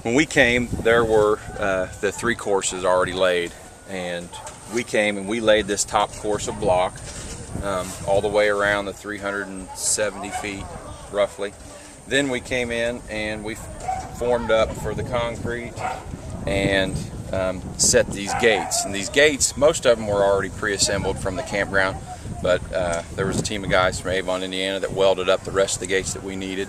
when we came, there were the 3 courses already laid, and we came and we laid this top course of block all the way around the 370 feet roughly. Then we came in and we formed up for the concrete and set these gates. And these gates, most of them were already pre-assembled from the campground, but there was a team of guys from Avon, Indiana that welded up the rest of the gates that we needed.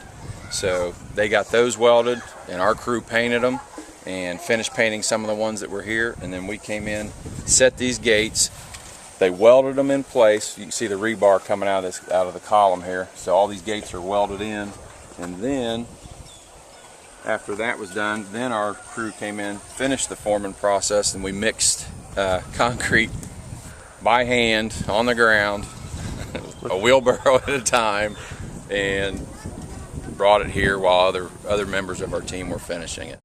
So they got those welded, and our crew painted them and finished painting some of the ones that were here. And then we came in, set these gates. They welded them in place. You can see the rebar coming out of the column here. So all these gates are welded in. And then after that was done, then our crew came in, finished the forming process, and we mixed concrete by hand on the ground, a wheelbarrow at a time, and brought it here while other members of our team were finishing it.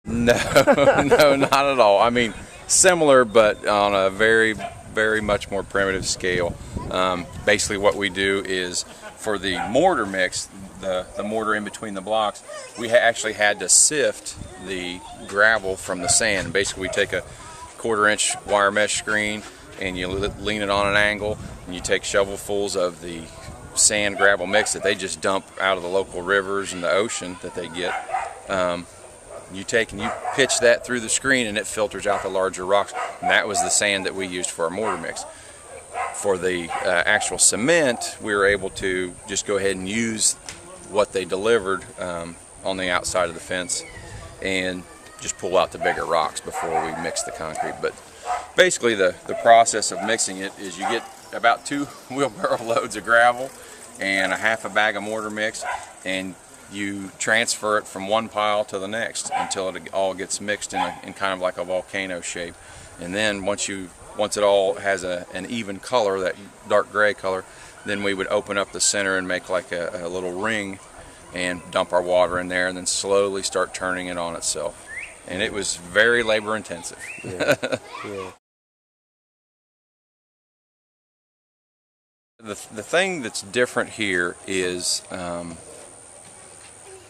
No, no, not at all. I mean, similar, but on a very, very much more primitive scale. Basically what we do is, for the mortar mix, the mortar in between the blocks, we actually had to sift the gravel from the sand. Basically we take a 1/4-inch wire mesh screen and you lean it on an angle, and you take shovelfuls of the sand gravel mix that they just dump out of the local rivers and the ocean that they get. You take and you pitch that through the screen, and it filters out the larger rocks, and that was the sand that we used for our mortar mix. For the actual cement, we were able to just go ahead and use what they delivered on the outside of the fence and just pull out the bigger rocks before we mix the concrete. But basically the process of mixing it is you get about 2 wheelbarrow loads of gravel and a half a bag of mortar mix, and you transfer it from one pile to the next until it all gets mixed in kind of like a volcano shape. And then once it all has an even color, that dark gray color, then we would open up the center and make like a little ring and dump our water in there, and then slowly start turning it on itself. And it was very labor intensive. Yeah. Yeah. The thing that's different here is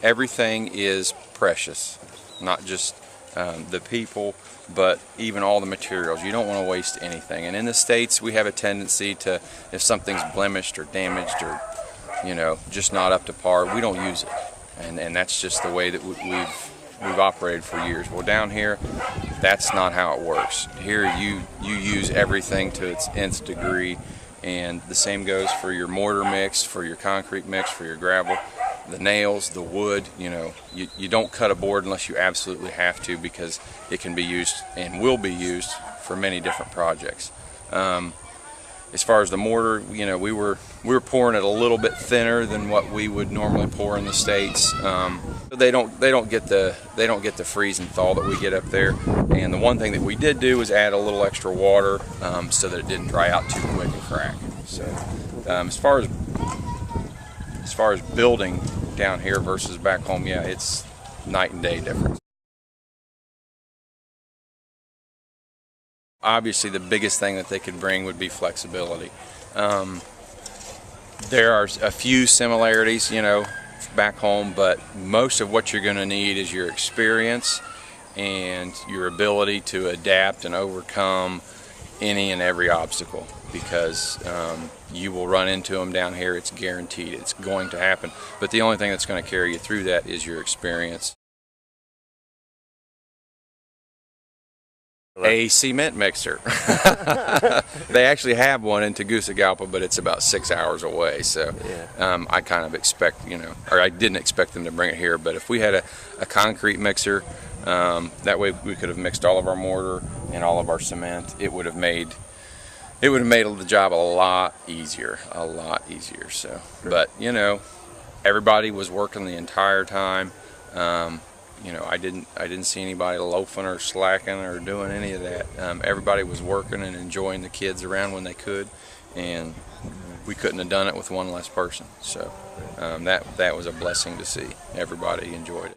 everything is precious, not just the people, but even all the materials. You don't want to waste anything. And in the States, we have a tendency to, if something's blemished or damaged or, you know, just not up to par, we don't use it. And that's just the way that we've operated for years. Well, down here, that's not how it works. Here, you use everything to its nth degree, and the same goes for your mortar mix, for your concrete mix, for your gravel. The nails, the wood, you know, you don't cut a board unless you absolutely have to, because it can be used and will be used for many different projects. As far as the mortar, you know, we were pouring it a little bit thinner than what we would normally pour in the States. They don't get the freeze and thaw that we get up there. And the one thing that we did do was add a little extra water so that it didn't dry out too quick and crack. So as far as building down here versus back home, yeah, it's night and day difference. Obviously, the biggest thing that they could bring would be flexibility. There are a few similarities, you know, back home, but most of what you're going to need is your experience and your ability to adapt and overcome any and every obstacle, because you will run into them down here. It's guaranteed. It's going to happen. But the only thing that's going to carry you through that is your experience. A cement mixer. They actually have one in Tegucigalpa, but it's about 6 hours away. So I kind of expect, you know, or I didn't expect them to bring it here. But if we had a concrete mixer, that way we could have mixed all of our mortar and all of our cement. It would have made the job a lot easier, So, but you know, everybody was working the entire time. You know, I didn't see anybody loafing or slacking or doing any of that. Everybody was working and enjoying the kids around when they could, and we couldn't have done it with one less person. So that was a blessing to see. Everybody enjoyed it.